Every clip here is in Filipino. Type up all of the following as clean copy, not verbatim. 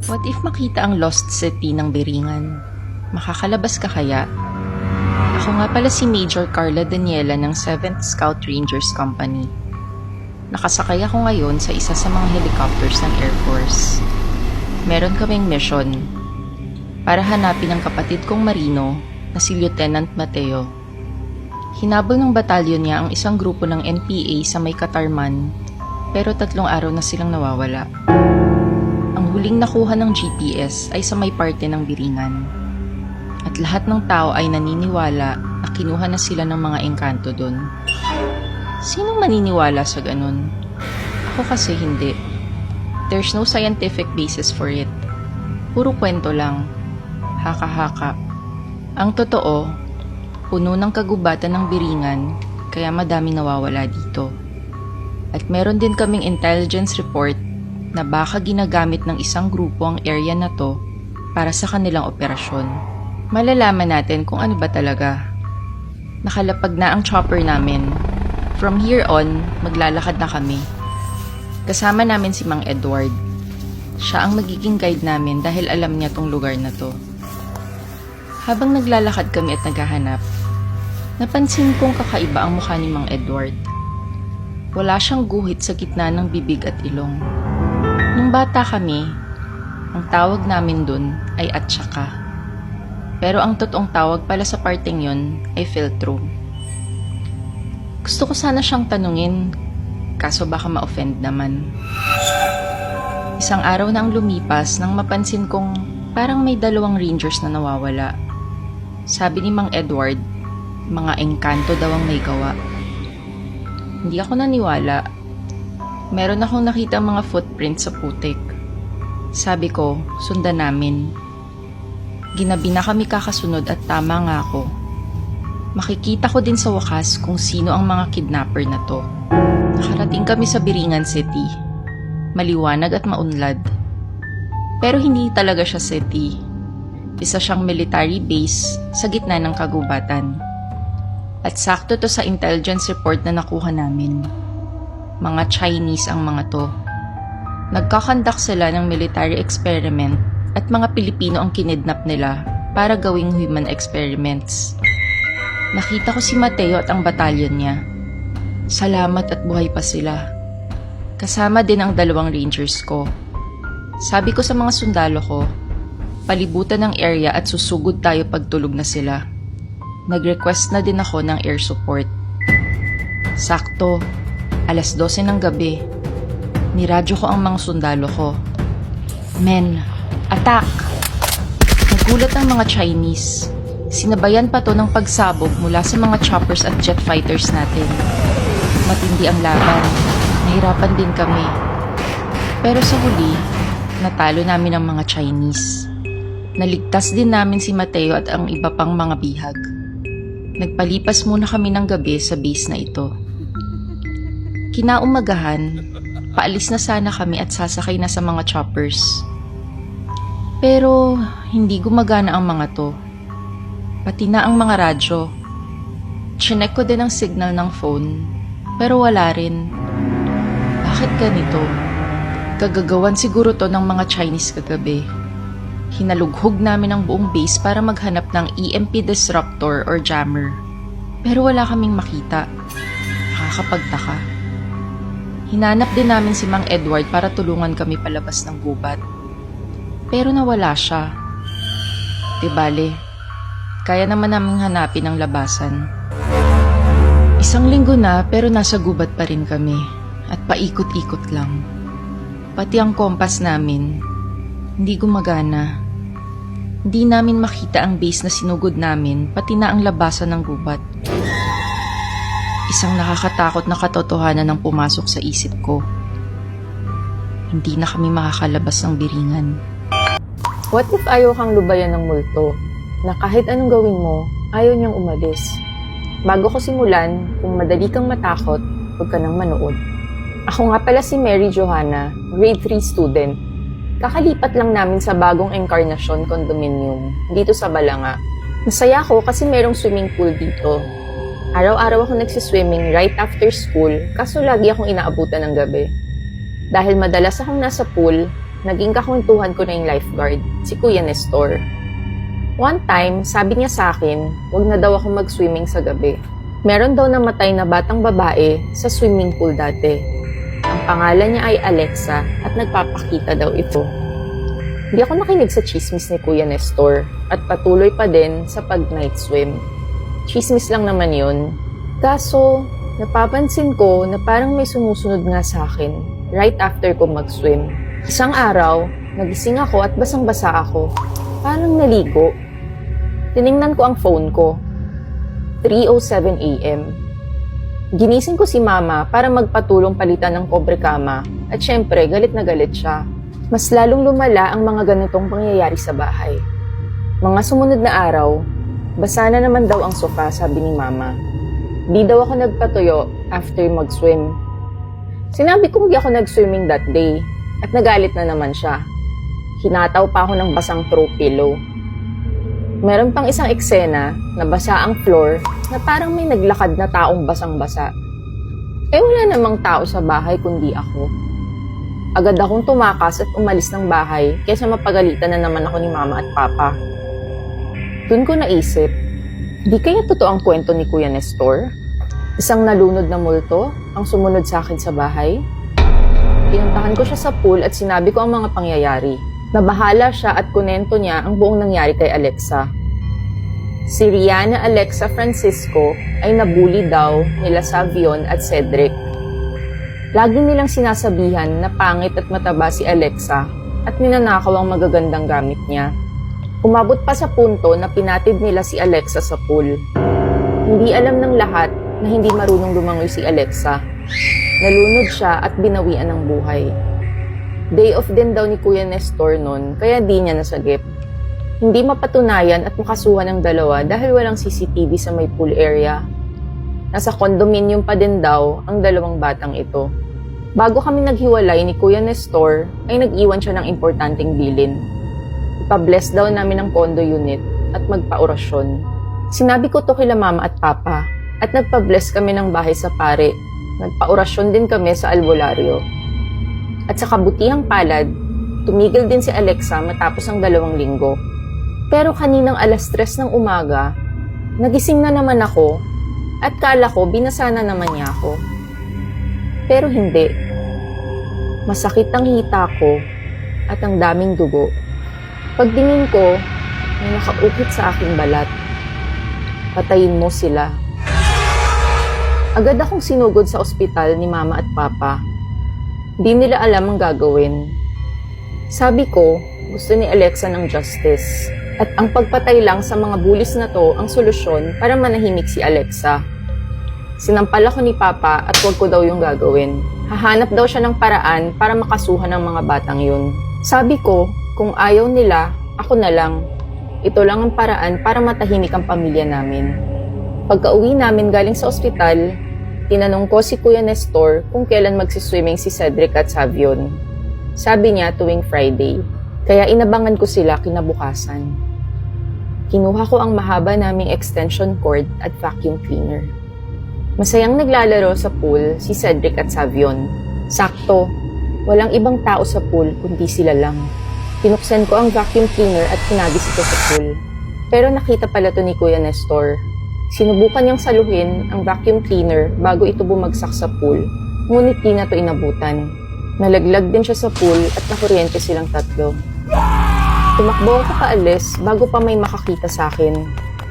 What if makita ang lost city ng Biringan? Makakalabas ka kaya? Ako nga pala si Major Carla Daniela ng 7th Scout Rangers Company. Nakasakay ako ngayon sa isa sa mga helicopters ng Air Force. Meron kaming mission para hanapin ang kapatid kong Marino na si Lieutenant Mateo. Hinabol ng batalyon niya ang isang grupo ng NPA sa may Katarman, pero 3 araw na silang nawawala. Ang huling nakuha ng GPS ay sa may parte ng Biringan. At lahat ng tao ay naniniwala na kinuha na sila ng mga engkanto doon. Sinong maniniwala sa ganun? Ako kasi hindi. There's no scientific basis for it. Puro kwento lang. Haka-haka. Ang totoo, puno ng kagubatan ng Biringan, kaya madaming nawawala dito. At meron din kaming intelligence report na baka ginagamit ng isang grupo ang area na to para sa kanilang operasyon. Malalaman natin kung ano ba talaga. Nakalapag na ang chopper namin. From here on, maglalakad na kami. Kasama namin si Mang Edward. Siya ang magiging guide namin dahil alam niya tong lugar na to. Habang naglalakad kami at naghahanap, napansin kong kakaiba ang mukha ni Mang Edward. Wala siyang guhit sa gitna ng bibig at ilong. Nung bata kami, ang tawag namin dun ay atsaka. Pero ang totoong tawag pala sa parteng yon ay filtro. Gusto ko sana siyang tanungin, kaso baka ma-offend naman. Isang araw na ang lumipas nang mapansin kong parang may 2 rangers na nawawala. Sabi ni Mang Edward, mga engkanto daw ang may gawa. Hindi ako naniwala. Meron akong nakita mga footprints sa putik. Sabi ko, sundan namin. Ginabi na kami kakasunod at tama nga ako. Makikita ko din sa wakas kung sino ang mga kidnapper na to. Nakarating kami sa Biringan City. Maliwanag at maunlad. Pero hindi talaga siya city. Isa siyang military base sa gitna ng kagubatan. At sakto to sa intelligence report na nakuha namin. Mga Chinese ang mga to. Nagkakandak sila ng military experiment at mga Pilipino ang kinidnap nila para gawing human experiments. Nakita ko si Mateo at ang batalyon niya. Salamat at buhay pa sila. Kasama din ang 2 rangers ko. Sabi ko sa mga sundalo ko, palibutan ng area at susugod tayo pagtulog na sila. Nag-request na din ako ng air support. Sakto, 12:00 ng gabi. Niradyo ko ang mga sundalo ko. Men, attack! Nagulat ang mga Chinese. Sinabayan pa to ng pagsabog mula sa mga choppers at jet fighters natin. Matindi ang laban. Nahirapan din kami. Pero sa huli, natalo namin ang mga Chinese. Naligtas din namin si Mateo at ang iba pang mga bihag. Nagpalipas muna kami ng gabi sa base na ito. Kinaumagahan, paalis na sana kami at sasakay na sa mga choppers. Pero hindi gumagana ang mga to. Pati na ang mga radyo. Chinek ko din ang signal ng phone, pero wala rin. Bakit ganito? Kagagawan siguro to ng mga Chinese kagabi. Hinalughog namin ang buong base para maghanap ng EMP disruptor or jammer. Pero wala kaming makita. Nakakapagtaka. Hinanap din namin si Mang Edward para tulungan kami palabas ng gubat. Pero nawala siya. Di bale, kaya naman naming hanapin ang labasan. 1 linggo na pero nasa gubat pa rin kami at paikot-ikot lang. Pati ang kompas namin, hindi gumagana. Hindi namin makita ang base na sinugod namin, pati na ang labasan ng gubat. Isang nakakatakot na katotohanan ang pumasok sa isip ko. Hindi na kami makakalabas ng Biringan. What if ayaw kang lubayan ng multo, na kahit anong gawin mo, ayaw niyang umalis? Bago ko simulan, kung madali kang matakot, huwag ka nang manood. Ako nga pala si Mary Johanna, grade 3 student. Kakalipat lang namin sa bagong Encarnacion Condominium, dito sa Balanga. Masaya ako kasi merong swimming pool dito. Araw-araw ako nagsiswimming right after school, kaso lagi akong inaabutan ng gabi. Dahil madalas akong nasa pool, naging kakwentuhan ko na yung lifeguard, si Kuya Nestor. One time, sabi niya sa akin, wag na daw ako mag-swimming sa gabi. Meron daw namatay na batang babae sa swimming pool dati. Ang pangalan niya ay Alexa at nagpapakita daw ito. Hindi ako nakinig sa chismis ni Kuya Nestor at patuloy pa din sa pag-night swim. Chismis lang naman yun. Kaso, napapansin ko na parang may sumusunod nga sa akin right after ko mag-swim. Isang araw, nagising ako at basang-basa ako. Parang naligo. Tiningnan ko ang phone ko. 3:07 a.m. Ginising ko si mama para magpatulong palitan ng kobre kama at syempre galit na galit siya. Mas lalong lumala ang mga ganitong pangyayari sa bahay. Mga sumunod na araw, basa na naman daw ang sofa, sabi ni mama. Di daw ako nagpatuyo after mag-swim. Sinabi kong di ako nag-swimming that day at nagalit na naman siya. Hinataw pa ako ng basang throw pillow. Meron pang isang eksena na basa ang floor na parang may naglakad na taong basang-basa. Wala namang tao sa bahay kundi ako. Agad akong tumakas at umalis ng bahay kaysa mapagalitan na naman ako ni mama at papa. Doon ko naisip, di kaya totoo ang kwento ni Kuya Nestor? Isang nalunod na multo ang sumunod sa akin sa bahay? Pinuntahan ko siya sa pool at sinabi ko ang mga pangyayari. Nabahala siya at kunento niya ang buong nangyari kay Alexa. Si Rihanna Alexa Francisco ay nabully daw nila Savion at Cedric. Lagi nilang sinasabihan na pangit at mataba si Alexa at ninanakaw ang magagandang gamit niya. Umabot pa sa punto na pinatid nila si Alexa sa pool. Hindi alam ng lahat na hindi marunong lumangoy si Alexa. Nalunod siya at binawian ng buhay. Day off din daw ni Kuya Nestor nun, kaya di niya nasagip. Hindi mapatunayan at makasuhan ng dalawa dahil walang CCTV sa may pool area. Nasa condominium pa din daw ang dalawang batang ito. Bago kami naghiwalay ni Kuya Nestor, ay nag-iwan siya ng importanteng bilin. Ipa-bless daw namin ang condo unit at magpa-orasyon. Sinabi ko to kila mama at papa at nagpa-bless kami ng bahay sa pare. Nagpa-orasyon din kami sa albularyo. At sa kabutihang palad, tumigil din si Alexa matapos ang 2 linggo. Pero kaninang alas 3 ng umaga, nagising na naman ako at kala ko binasa na naman niya ako. Pero hindi. Masakit ang hita ko at ang daming dugo. Pagtingin ko, may nakaukit sa aking balat. Patayin mo sila. Agad akong sinugod sa ospital ni mama at papa. Di nila alam ang gagawin. Sabi ko, gusto ni Alexa ng justice. At ang pagpatay lang sa mga bulis na to ang solusyon para manahimik si Alexa. Sinampal ako ni Papa at huwag ko daw yung gagawin. Hahanap daw siya ng paraan para makasuhan ng mga batang yun. Sabi ko, kung ayaw nila, ako na lang. Ito lang ang paraan para matahimik ang pamilya namin. Pagka-uwi namin galing sa ospital, tinanong ko si Kuya Nestor kung kailan magsiswimming si Cedric at Savion. Sabi niya tuwing Friday, kaya inabangan ko sila kinabukasan. Kinuha ko ang mahaba naming extension cord at vacuum cleaner. Masayang naglalaro sa pool si Cedric at Savion. Sakto, walang ibang tao sa pool kundi sila lang. Pinuksan ko ang vacuum cleaner at pinagis ito sa pool. Pero nakita pala to ni Kuya Nestor. Sinubukan niyang saluhin ang vacuum cleaner bago ito bumagsak sa pool, ngunit di na to inabutan. Nalaglag din siya sa pool at nakuryente silang 3. Tumakbo ako paalis bago pa may makakita sa akin.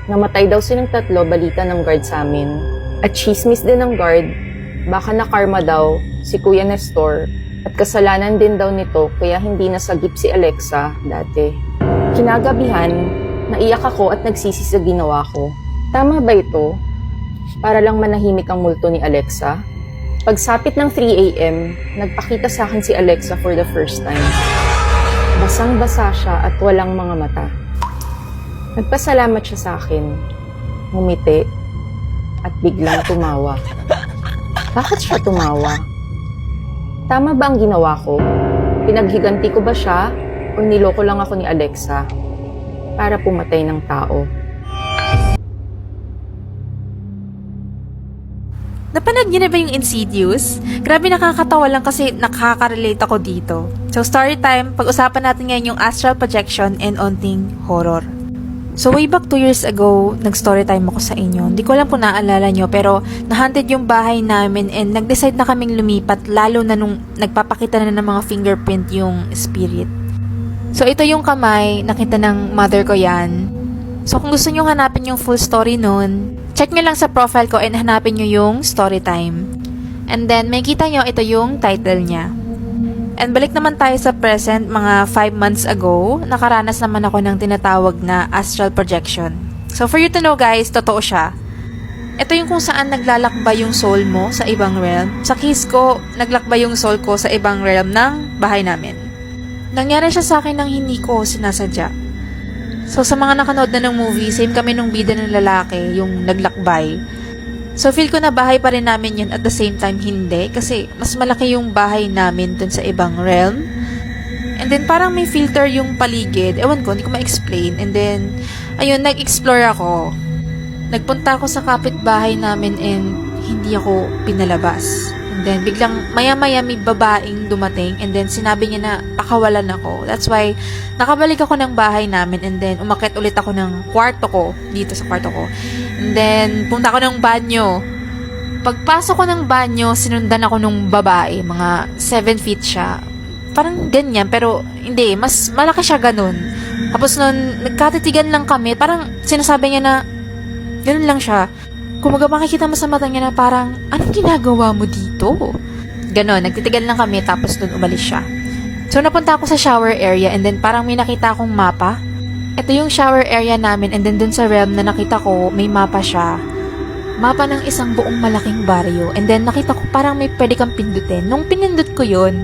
Namatay daw silang 3, balita ng guard sa amin. At chismis din ng guard, baka na-karma daw si Kuya Nestor at kasalanan din daw nito kaya hindi nasagip si Alexa dati. Kinagabihan, naiyak ako at nagsisi sa ginawa ko. Tama ba ito? Para lang manahimik ang multo ni Alexa? Pagsapit ng 3 a.m., nagpakita sa akin si Alexa for the first time. Basang-basa siya at walang mga mata. Nagpasalamat siya sa akin. Ngumiti at biglang tumawa. Bakit siya tumawa? Tama ba ang ginawa ko? Pinaghiganti ko ba siya o niloko lang ako ni Alexa para pumatay ng tao? Napanood niyo na ba yung Insidious? Grabe, nakakatawa lang kasi nakaka-relate ako dito. So story time, pag-usapan natin ngayon yung astral projection and onting horror. So way back 2 years ago, nag-story time ako sa inyo. Hindi ko alam kung naaalala nyo, pero na-haunted yung bahay namin and nag-decide na kaming lumipat, lalo na nung nagpapakita na ng mga fingerprint yung spirit. So ito yung kamay, nakita ng mother ko yan. So kung gusto nyo hanapin yung full story nun, check nyo lang sa profile ko and hanapin nyo yung story time. And then may kita nyo, ito yung title niya. And balik naman tayo sa present, mga 5 months ago, nakaranas naman ako ng tinatawag na astral projection. So for you to know guys, totoo siya. Ito yung kung saan naglalakbay yung soul mo sa ibang realm. Sa case ko, naglakbay yung soul ko sa ibang realm ng bahay namin. Nangyari siya sa akin nang hindi ko sinasadya. So sa mga nakanood na ng movie, same kami nung bida ng lalaki, yung naglakbay. So feel ko na bahay pa rin namin yun, at the same time hindi, kasi mas malaki yung bahay namin dun sa ibang realm. And then parang may filter yung paligid, ewan ko, hindi ko ma-explain. And then, ayun, nag-explore ako. Nagpunta ako sa kapitbahay namin and hindi ako pinalabas. And then biglang maya-maya may babaeng dumating and then sinabi niya na pakawalan ako. That's why nakabalik ako ng bahay namin and then umakyat ulit ako ng kwarto ko, dito sa kwarto ko. And then punta ako ng banyo. Pagpasok ko ng banyo, sinundan ako nung babae, mga 7 feet siya. Parang ganyan, pero hindi, mas malaki siya ganun. Tapos nun, nagkatitigan lang kami, parang sinasabi niya na ganun lang siya. Kumaga makikita mo sa mata niya na parang, anong ginagawa mo dito? Ganon, nagtitigan lang kami tapos dun umalis siya. So napunta ako sa shower area and then parang may nakita akong mapa. Ito yung shower area namin and then dun sa realm na nakita ko, may mapa siya. Mapa ng isang buong malaking baryo. And then nakita ko parang may pwede kang pindutin. Nung pinindot ko yun,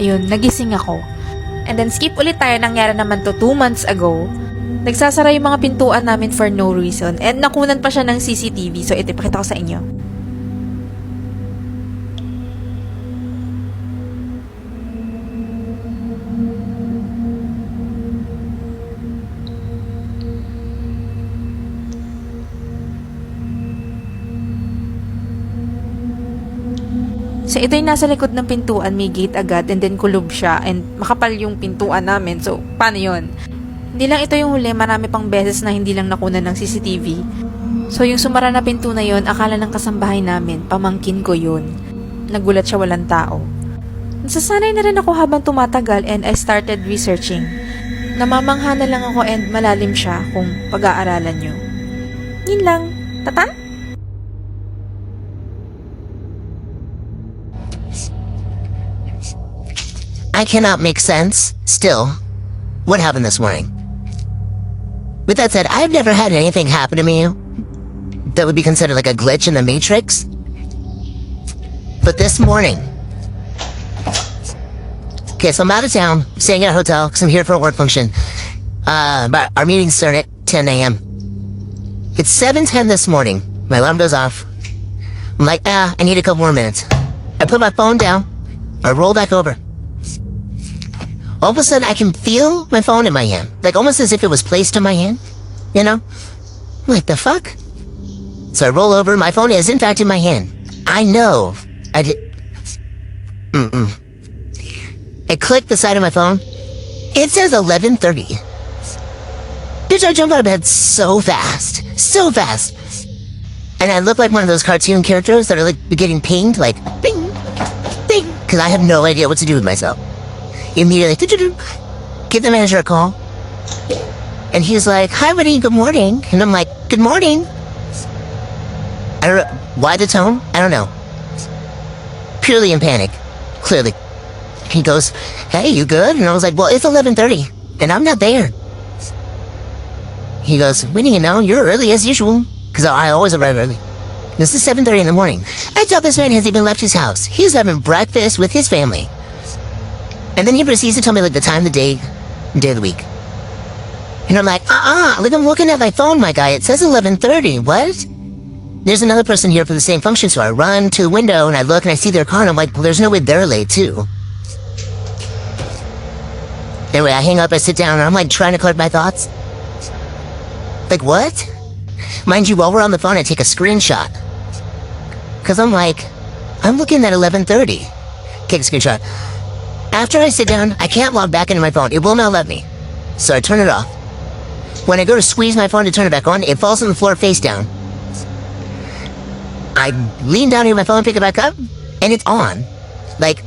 ayun, nagising ako. And then skip ulit tayo, nangyari naman to 2 months ago. Nagsasara yung mga pintuan namin for no reason. And nakunan pa siya ng CCTV. So, ito, ipakita ko sa inyo. So, ito yung nasa likod ng pintuan. May gate agad. And then, kulob siya. And makapal yung pintuan namin. So, paano yun? Hindi lang ito yung huli, marami pang beses na hindi lang nakunan ng CCTV. So yung sumara na pinto na yun, akala ng kasambahay namin, pamangkin ko yun. Nagulat siya, walang tao. Nasasanay na rin ako habang tumatagal and I started researching. Namamangha na lang ako and malalim siya kung pag-aaralan nyo. Yun lang. Tatan? I cannot make sense, still, what happened this morning. With that said, I've never had anything happen to me that would be considered like a glitch in the Matrix. But this morning... Okay, so I'm out of town, staying at a hotel, because I'm here for a work function. But our meetings start at 10 a.m. It's 7:10 this morning. My alarm goes off. I'm like, I need a couple more minutes. I put my phone down. I roll back over. All of a sudden, I can feel my phone in my hand. Like, almost as if it was placed in my hand. You know? Like, the fuck? So I roll over, my phone is in fact in my hand. I know. I did... I click the side of my phone. It says 11:30. Bitch, I jump out of bed so fast. So fast. And I look like one of those cartoon characters that are, like, getting pinged. Like, bing, bing. Because I have no idea what to do with myself. Immediately, give the manager a call. And he's like, hi, buddy, good morning. And I'm like, good morning. I don't know. Why the tone? I don't know. Purely in panic. Clearly. He goes, hey, you good? And I was like, well, it's 11:30. And I'm not there. He goes, when do you know? You're early as usual. Because I always arrive early. This is 7:30 in the morning. I thought this man hasn't even left his house. He's having breakfast with his family. And then he proceeds to tell me, like, the time, the day of the week. And I'm like, like, I'm looking at my phone, my guy. It says 11:30. What? There's another person here for the same function, so I run to the window, and I look, and I see their car, and I'm like, well, there's no way they're late, too. Anyway, I hang up, I sit down, and I'm, like, trying to collect my thoughts. Like, what? Mind you, while we're on the phone, I take a screenshot. Because I'm like, I'm looking at 11:30. Take a screenshot. After I sit down, I can't log back into my phone. It will not let me. So I turn it off. When I go to squeeze my phone to turn it back on, it falls on the floor face down. I lean down into my phone, pick it back up, and it's on. Like,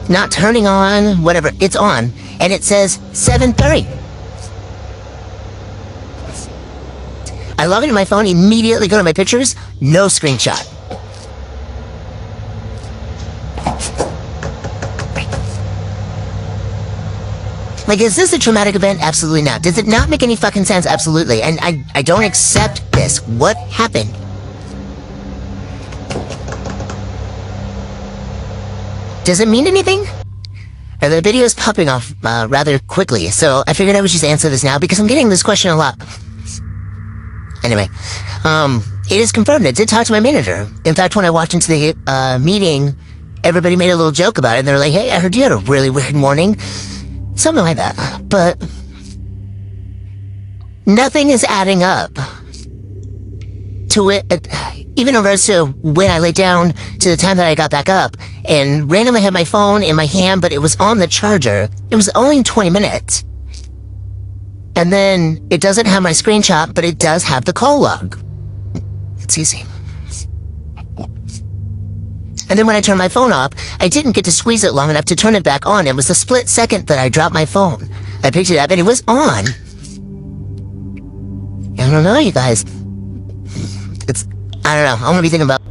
not turning on, whatever, it's on. And it says 7:30. I log into my phone, immediately go to my pictures, no screenshot. Like, is this a traumatic event? Absolutely not. Does it not make any fucking sense? Absolutely. And I don't accept this. What happened? Does it mean anything? The video is popping off rather quickly, so I figured I would just answer this now because I'm getting this question a lot. Anyway, it is confirmed. I did talk to my manager. In fact, when I walked into the meeting, everybody made a little joke about it, and they're like, hey, I heard you had a really weird morning. Something like that. But nothing is adding up to it. Even in regards to when I laid down to the time that I got back up and randomly had my phone in my hand, but it was on the charger. It was only 20 minutes. And then it doesn't have my screenshot, but it does have the call log. It's easy. And then when I turned my phone off, I didn't get to squeeze it long enough to turn it back on. It was a split second that I dropped my phone. I picked it up and it was on. I don't know, you guys. I don't know. I'm gonna be thinking about.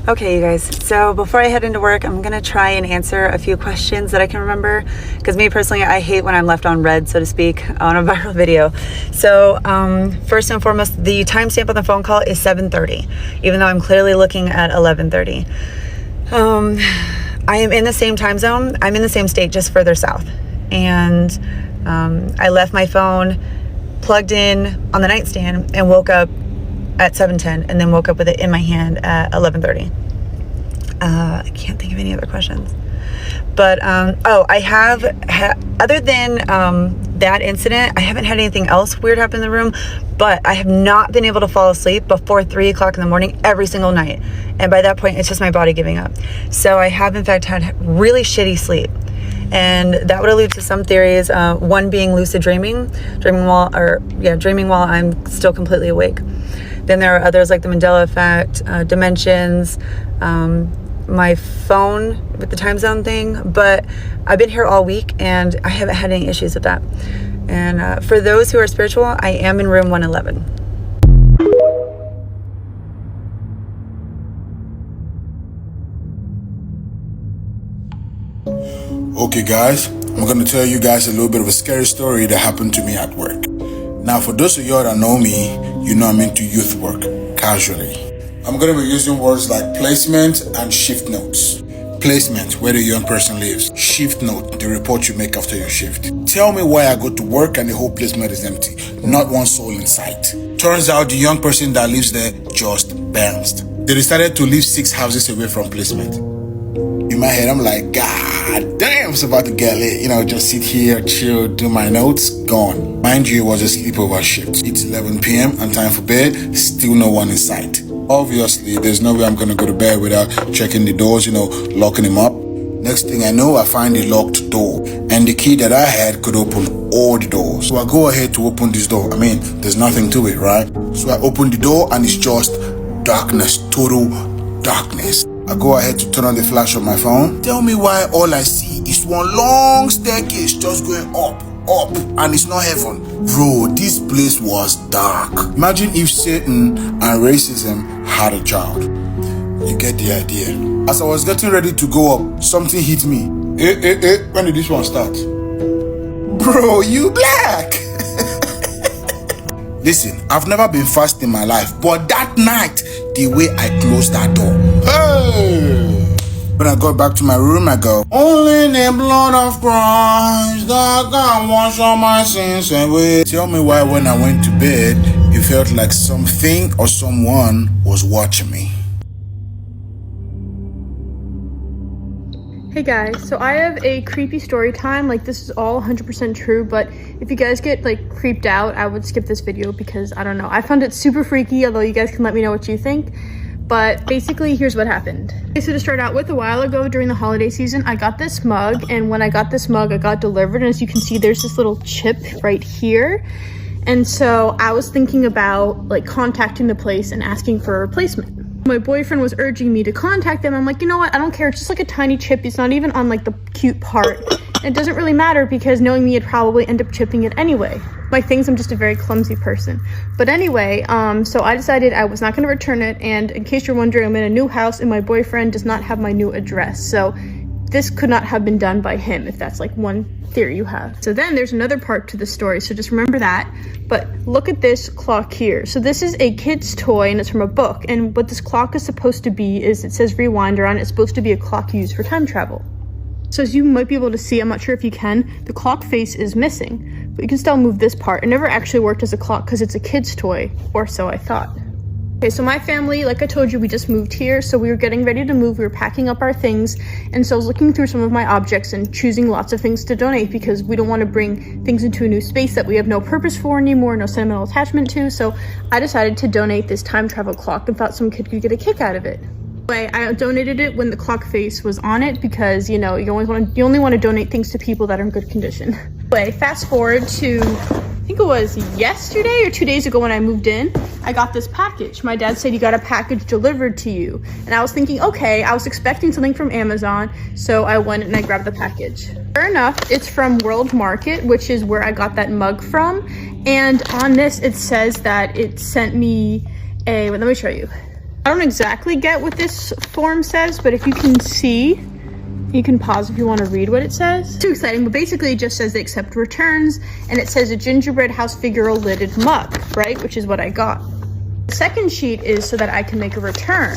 Okay, you guys, so before I head into work, I'm gonna try and answer a few questions that I can remember, because me personally, I hate when I'm left on red, so to speak, on a viral video. So first and foremost, the timestamp on the phone call is 7:30, even though I'm clearly looking at 11:30. I am in the same time zone. I'm in the same state, just further south. And I left my phone plugged in on the nightstand and woke up at 7:10, and then woke up with it in my hand at 11:30. I can't think of any other questions. But, I have, other than that incident, I haven't had anything else weird happen in the room, but I have not been able to fall asleep before 3 o'clock in the morning every single night. And by that point, it's just my body giving up. So I have, in fact, had really shitty sleep. And that would allude to some theories, one being lucid dreaming while I'm still completely awake. Then there are others like the Mandela effect, dimensions, my phone with the time zone thing. But I've been here all week and I haven't had any issues with that. And for those who are spiritual, I am in room 111. Okay guys, I'm going to tell you guys a little bit of a scary story that happened to me at work. Now for those of y'all that know me, you know I'm into youth work, casually. I'm going to be using words like placement and shift notes. Placement, where the young person lives. Shift note, the report you make after your shift. Tell me why I go to work and the whole placement is empty, not one soul in sight. Turns out the young person that lives there just bounced. They decided to live 6 houses away from placement. In my head, I'm like, God damn, it's about to get lit. Just sit here, chill, do my notes, gone. Mind you, it was a sleepover shift. It's 11 p.m. and time for bed, still no one in sight. Obviously, there's no way I'm gonna go to bed without checking the doors, locking them up. Next thing I know, I find a locked door. And the key that I had could open all the doors. So I go ahead to open this door. There's nothing to it, right? So I open the door and it's just darkness, total darkness. I go ahead to turn on the flash on my phone. Tell me why all I see is one long staircase just going up, and it's not heaven. Bro, this place was dark. Imagine if Satan and racism had a child. You get the idea. As I was getting ready to go up, something hit me. When did this one start? Bro, you black! Listen, I've never been fast in my life, but that night, the way I closed that door, hey! When I got back to my room, I go, only the blood of Christ that can wash all my sins away. Tell me why when I went to bed, it felt like something or someone was watching me. Hey guys, so I have a creepy story time. This is all 100% true, but if you guys get creeped out, I would skip this video because I don't know. I found it super freaky, although you guys can let me know what you think. But basically, here's what happened. Okay, so to start out with, a while ago during the holiday season, I got this mug, and when I got this mug, I got delivered, and as you can see, there's this little chip right here. And so I was thinking about like contacting the place and asking for a replacement. My boyfriend was urging me to contact them. I'm like, you know what? I don't care. It's just like a tiny chip. It's not even on like the cute part. And it doesn't really matter because knowing me, I'd probably end up chipping it anyway. My things, I'm just a very clumsy person. But anyway, so I decided I was not going to return it. And in case you're wondering, I'm in a new house and my boyfriend does not have my new address. So this could not have been done by him, if that's like one theory you have. So then there's another part to the story, so just remember that. But look at this clock here. So this is a kid's toy and it's from a book. And what this clock is supposed to be is, it says Rewinder on it. It's supposed to be a clock used for time travel. So as you might be able to see, I'm not sure if you can, the clock face is missing, but you can still move this part. It never actually worked as a clock because it's a kid's toy, or so I thought. Okay, so my family, like I told you, we just moved here, so we were getting ready to move. We were packing up our things, and so I was looking through some of my objects and choosing lots of things to donate because we don't want to bring things into a new space that we have no purpose for anymore, no sentimental attachment to. So I decided to donate this time travel clock and thought some kid could get a kick out of it. Anyway, I donated it when the clock face was on it because, you know, you only want to donate things to people that are in good condition. Anyway, fast forward to, I think it was yesterday or 2 days ago when I moved in, I got this package. My dad said you got a package delivered to you. And I was thinking, okay, I was expecting something from Amazon, so I went and I grabbed the package. Sure enough, it's from World Market, which is where I got that mug from. And on this, it says that it sent me a, well, let me show you. I don't exactly get what this form says, but if you can see, you can pause if you want to read what it says. Too exciting, but basically it just says they accept returns, and it says a gingerbread house figure lidded mug, right? Which is what I got. The second sheet is so that I can make a return.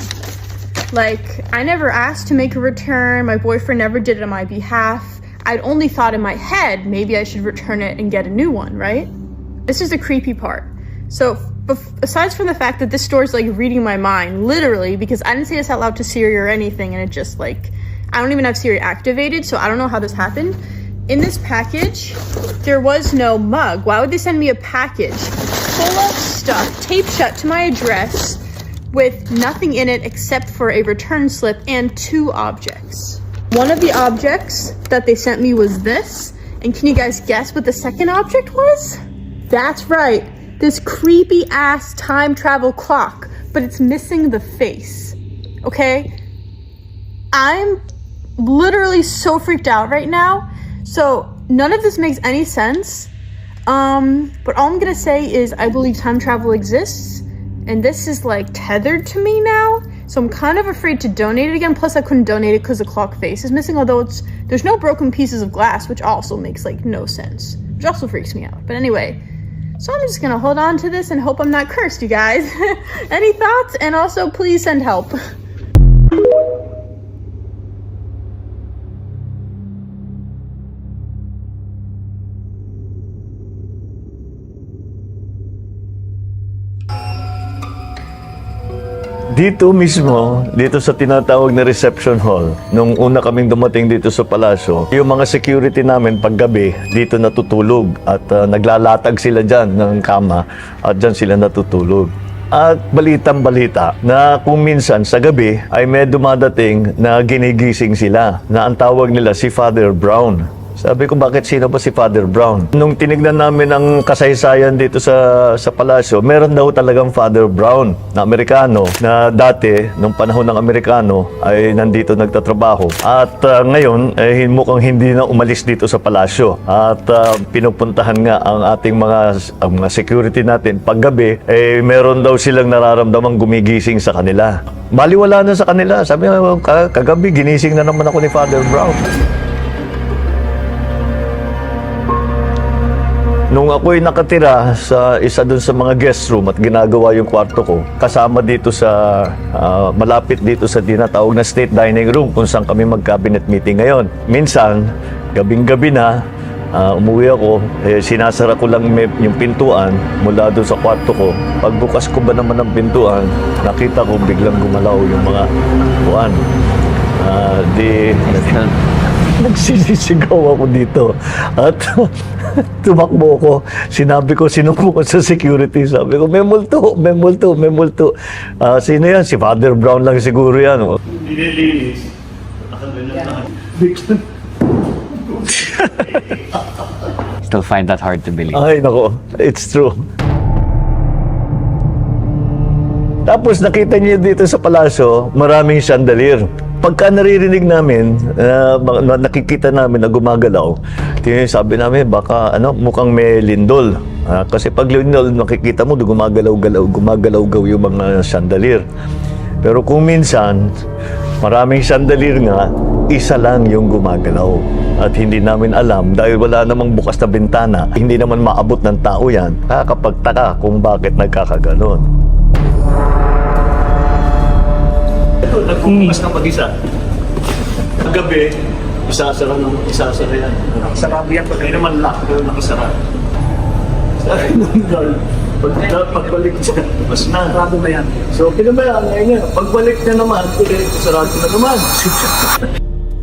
Like, I never asked to make a return. My boyfriend never did it on my behalf. I'd only thought in my head, maybe I should return it and get a new one, right? This is the creepy part. So, aside from the fact that this store is like reading my mind, literally, because I didn't say this out loud to Siri or anything, and it just like, I don't even have Siri activated, so I don't know how this happened. In this package, there was no mug. Why would they send me a package full of stuff, taped shut to my address, with nothing in it except for a return slip and 2 objects? One of the objects that they sent me was this, and can you guys guess what the second object was? That's right. This creepy ass time travel clock, but it's missing the face, okay? I'm literally so freaked out right now. So none of this makes any sense. But all I'm gonna say is I believe time travel exists, and this is like tethered to me now. So I'm kind of afraid to donate it again. Plus I couldn't donate it because the clock face is missing, although there's no broken pieces of glass, which also makes like no sense, which also freaks me out. But anyway, so I'm just gonna hold on to this and hope I'm not cursed, you guys. Any thoughts? And also, please send help. Dito mismo, dito sa tinatawag na reception hall, nung una kaming dumating dito sa palasyo, yung mga security namin paggabi, dito natutulog at naglalatag sila dyan ng kama at dyan sila natutulog. At balitang-balita na kung minsan sa gabi ay may dumadating na ginigising sila na ang tawag nila si Father Brown. Sabi ko, bakit sino ba si Father Brown? Nung tinignan namin ang kasaysayan dito sa palasyo, meron daw talagang Father Brown na Amerikano na dati, nung panahon ng Amerikano, ay nandito nagtatrabaho. At ngayon, mukhang hindi na umalis dito sa palasyo. At pinupuntahan nga ang ating mga security natin. Paggabi, meron daw silang nararamdamang gumigising sa kanila. Baliwala na sa kanila. Sabi nga, kagabi, ginising na naman ako ni Father Brown. Nung ako'y nakatira sa isa dun sa mga guest room at ginagawa yung kwarto ko, kasama dito sa, malapit dito sa tinatawag na state dining room kung saan kami mag-cabinet meeting ngayon. Minsan, gabing-gabi na, umuwi ako, sinasara ko lang yung pintuan mula doon sa kwarto ko. Pagbukas ko ba naman ng pintuan, nakita ko biglang gumalaw yung mga buwan. Nagsisisigaw ako dito. At Tumakbo ko. Sinabi ko, sinuko ko sa security. Sabi ko, may multo, may multo, may multo. Sino yan? Si Father Brown lang siguro yan. Nililinis. Still find that hard to believe. Ay, nako. It's true. Tapos nakita niyo dito sa palasyo, maraming chandelier. Pagka naririnig namin, nakikita namin na gumagalaw, sabi namin, baka mukhang may lindol. Kasi pag lindol, nakikita mo, gumagalaw-gaw yung mga chandelier. Pero kung minsan, maraming chandelier nga, isa lang yung gumagalaw. At hindi namin alam, dahil wala namang bukas na bintana, hindi naman maabot ng tao yan, kakapagtaka kung bakit nagkakaganon. Ito, nagbubukas ng mag-isa. Gabi, isasara yan. Nakasarado yan, pag naman lock, nakasara. Sabi ng girl, pagbalik siya, mas narado na yan. So, pinabayaan ngayon yan. Pagbalik na naman, sarado na naman.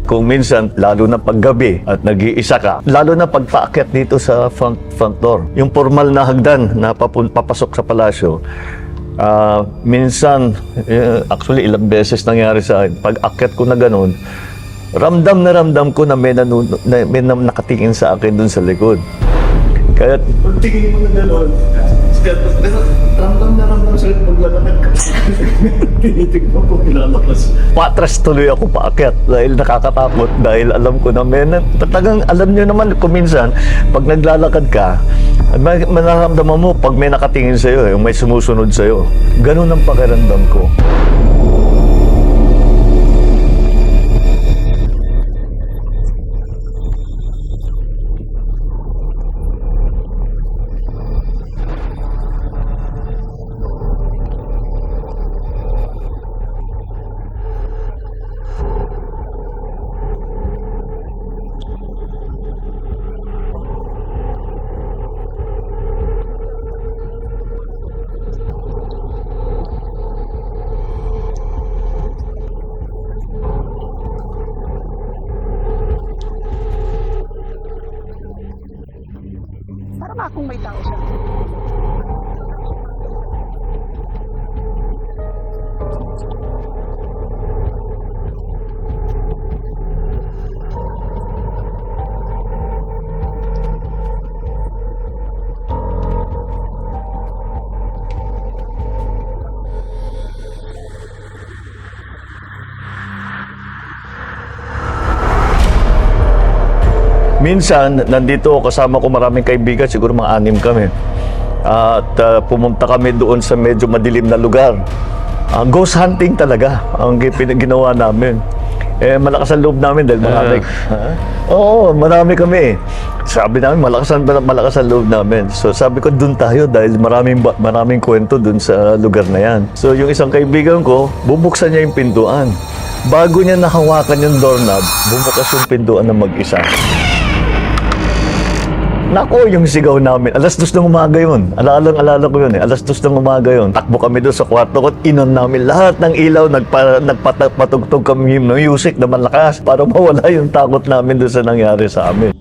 Kung minsan, lalo na paggabi at nag-iisa ka, lalo na pagpaakyat dito sa front door, yung formal na hagdan na papasok sa palasyo, minsan, actually ilang beses nangyari sa akin, pag akyat ko na ganun, ramdam ko na may nakatingin sa akin dun sa likod. Kaya pag tingin mo na gano'n, ramdam sa paglalakad ka. Tinitignan ko pinalakas. Patras tuloy ako paakyat dahil nakakatakot, dahil alam ko na talagang alam nyo naman kung minsan, pag naglalakad ka, manaramdaman mo pag may nakatingin sa'yo, yung may sumusunod sa'yo. Ganun ang pakiramdam ko. Minsan, nandito kasama ko maraming kaibigan, siguro mga 6 kami. At pumunta kami doon sa medyo madilim na lugar. Ghost hunting talaga ang ginawa namin. Malakas ang loob namin dahil marami. Oo, marami kami. Sabi namin, malakas ang loob namin. So sabi ko, doon tayo dahil maraming kwento doon sa lugar na yan. So yung isang kaibigan ko, bubuksan niya yung pintuan. Bago niya nahawakan yung doorknob, bumukas yung pintuan ng mag-isa. Nako, yung sigaw namin. 2:00 ng umaga yun. Alala ko yun eh. 2:00 ng umaga yun. Takbo kami doon sa kwarto ko. Inon namin lahat ng ilaw. Nagpatugtog kami yung music na malakas para mawala yung takot namin doon sa nangyari sa amin.